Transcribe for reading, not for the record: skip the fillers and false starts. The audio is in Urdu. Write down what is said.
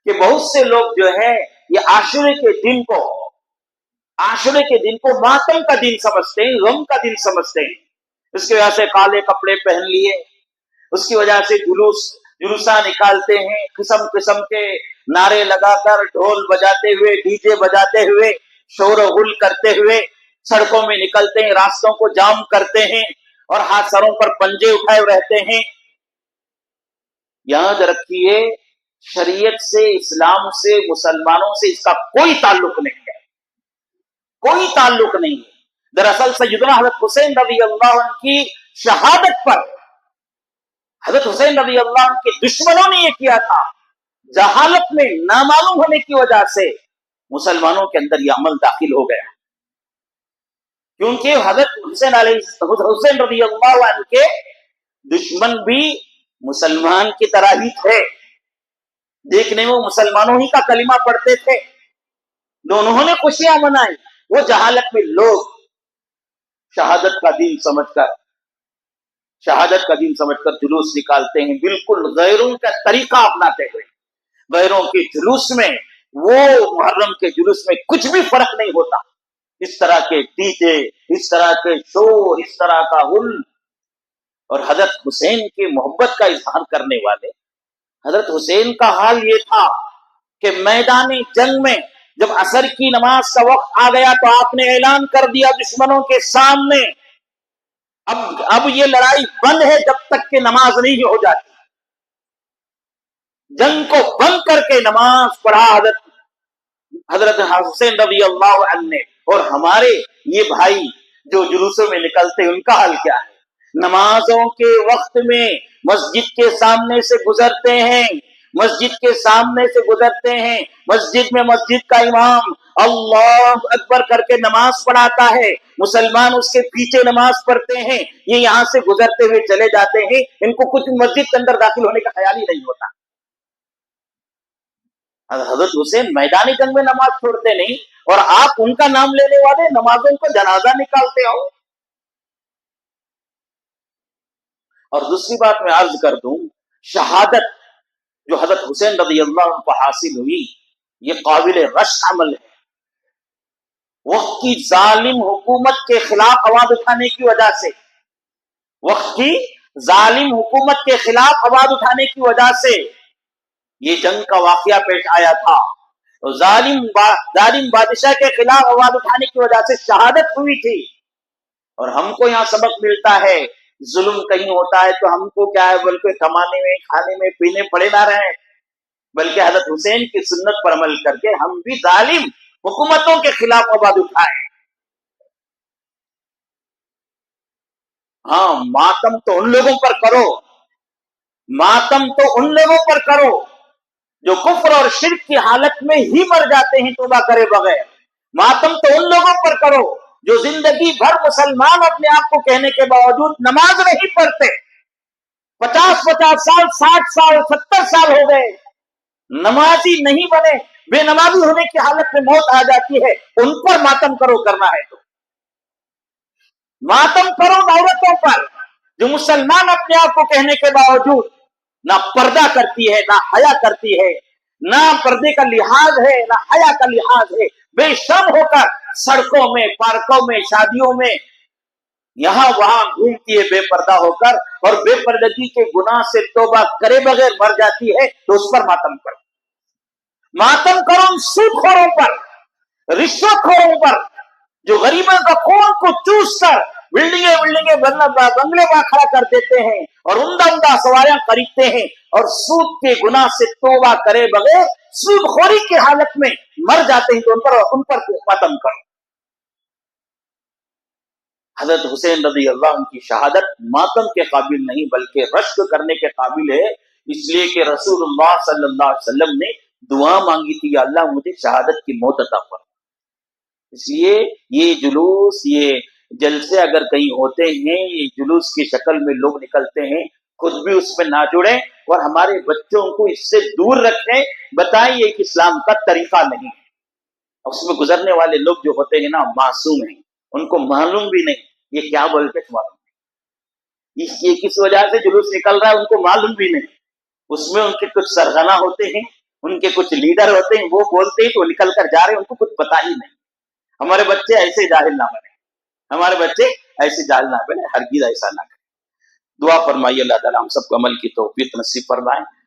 کہ بہت سے لوگ جو ہے یہ عاشورے کے دن کو ماتم کا دن سمجھتے ہیں، غم کا دن سمجھتے ہیں. اس کی وجہ سے کالے کپڑے پہن لیے، اس کی وجہ سے جلوساں نکالتے ہیں، قسم قسم کے نعرے لگا کر، ڈھول بجاتے ہوئے، ڈی جے بجاتے ہوئے، شور و غل کرتے ہوئے سڑکوں میں نکلتے ہیں، راستوں کو جام کرتے ہیں اور ہاتھ سروں پر پنجے اٹھائے رہتے ہیں. یاد رکھیے، شریعت سے، اسلام سے، مسلمانوں سے اس کا کوئی تعلق نہیں ہے، کوئی تعلق نہیں ہے. دراصل سیدنا حضرت حسین رضی اللہ عنہ کی شہادت پر حضرت حسین رضی اللہ عنہ کے دشمنوں نے یہ کیا تھا. جہالت میں نامعلوم ہونے کی وجہ سے مسلمانوں کے اندر یہ عمل داخل ہو گیا، کیونکہ حضرت حسین رضی اللہ عنہ کے دشمن بھی مسلمان کی طرح ہی تھے، دیکھنے میں مسلمانوں ہی کا کلمہ پڑھتے تھے، دونوں نے خوشیاں منائی. وہ جہالت میں لوگ شہادت کا دن سمجھ کر جلوس نکالتے ہیں، بالکل غیروں کا طریقہ اپناتے ہوئے. غیروں کے جلوس میں، وہ محرم کے جلوس میں کچھ بھی فرق نہیں ہوتا. اس طرح کے ڈی جے، اس طرح کے شور، اس طرح کا غل. اور حضرت حسین کی محبت کا اظہار کرنے والے حضرت حسین کا حال یہ تھا کہ میدان جنگ میں جب عصر کی نماز کا وقت آ گیا تو آپ نے اعلان کر دیا دشمنوں کے سامنے، اب یہ لڑائی بند ہے جب تک کہ نماز نہیں ہو جاتی. جنگ کو بند کر کے نماز پڑھا حضرت حسین رضی اللہ عنہ نے. اور ہمارے یہ بھائی جو جلوسوں میں نکلتے ہیں، ان کا حال کیا ہے؟ نمازوں کے وقت میں مسجد کے سامنے سے گزرتے ہیں، مسجد میں مسجد کا امام اللہ اکبر کر کے نماز پڑھاتا ہے، مسلمان اس کے پیچھے نماز پڑھتے ہیں، یہ یہاں سے گزرتے ہوئے چلے جاتے ہیں، ان کو کچھ مسجد کے اندر داخل ہونے کا خیال ہی نہیں ہوتا. حضرت حسین میدانی جنگ میں نماز چھوڑتے نہیں، اور آپ ان کا نام لینے والے نمازوں کو جنازہ نکالتے ہو. اور دوسری بات میں عرض کر دوں، شہادت جو حضرت حسین رضی اللہ عنہ کو حاصل ہوئی، یہ قابل رشک عمل ہے. وقت کی ظالم حکومت کے خلاف آواز اٹھانے کی وجہ سے یہ جنگ کا واقعہ پیش آیا تھا. ظالم بادشاہ کے خلاف آواز اٹھانے کی وجہ سے شہادت ہوئی تھی. اور ہم کو یہاں سبق ملتا ہے، ظلم کہیں ہوتا ہے تو ہم کو کیا ہے، بلکہ کمانے میں، کھانے میں، پینے پڑے نہ رہیں، بلکہ حضرت حسین کی سنت پر عمل کر کے ہم بھی ظالم حکومتوں کے خلاف آواز اٹھائیں. ہاں، ماتم تو ان لوگوں پر کرو جو کفر اور شرک کی حالت میں ہی مر جاتے ہیں توبہ کرے بغیر. ماتم تو ان لوگوں پر کرو جو زندگی بھر مسلمان اپنے آپ کو کہنے کے باوجود نماز نہیں پڑھتے، 50 سال، 60 سال، 70 سال ہو گئے، نمازی نہیں بنے، بے نمازی ہونے کی حالت میں موت آ جاتی ہے. ان پر ماتم کرنا ہے تو ماتم کرو عورتوں پر جو مسلمان اپنے آپ کو کہنے کے باوجود نہ پردہ کرتی ہے، نہ حیا کرتی ہے، نہ پردے کا لحاظ ہے، نہ حیا کا لحاظ ہے، بے شرم ہو کر سڑکوں میں، پارکوں میں، شادیوں میں یہاں وہاں گھومتی ہے بے پردہ ہو کر، اور بے پردگی کے گناہ سے توبہ کرے بغیر مر جاتی ہے تو اس پر ماتم کرو. ماتم کرو سود خوروں پر، رشوت خوروں پر جو غریبوں کا خون کو چوس کر بلڈنگیں بنگلے کھڑا کر دیتے ہیں اور عمدہ سواریاں خریدتے ہیں، اور سود کے گناہ سے توبہ کرے بغیر سود خوری کی حالت میں مر جاتے ہیں تو ان پر ماتم کرو. حضرت حسین رضی اللہ عنہ کی شہادت ماتم کے قابل نہیں بلکہ رشک کرنے کے قابل ہے، اس لیے کہ رسول اللہ صلی اللہ علیہ وسلم نے دعا مانگی تھی، یا اللہ مجھے شہادت کی موت عطا فرما. اس لیے یہ جلوس، یہ جلسے اگر کہیں ہوتے ہیں، یہ جلوس کی شکل میں لوگ نکلتے ہیں، خود بھی اس میں نہ جڑیں اور ہمارے بچوں کو اس سے دور رکھیں. بتائیے کہ اسلام کا طریقہ نہیں ہے. اس میں گزرنے والے لوگ جو ہوتے ہیں نا، معصوم ہیں، ان کو معلوم بھی نہیں یہ کیا بولتے معلوم نہیں، یہ کس وجہ سے جلوس نکل رہا ہے ان کو معلوم بھی نہیں. اس میں ان کے کچھ سرغنہ ہوتے ہیں، ان کے کچھ لیڈر ہوتے ہیں، وہ بولتے ہیں تو نکل کر جا رہے ہیں، ان کو کچھ پتا ہی نہیں. ہمارے بچے ایسے جاہل نہ بنے، ہمارے بچے ایسے جاہل نہ بنے، ہرگز ایسا نہ کریں. دعا فرمائیے اللہ تعالیٰ ہم سب کو عمل کی توفیق نصیب فرمائے.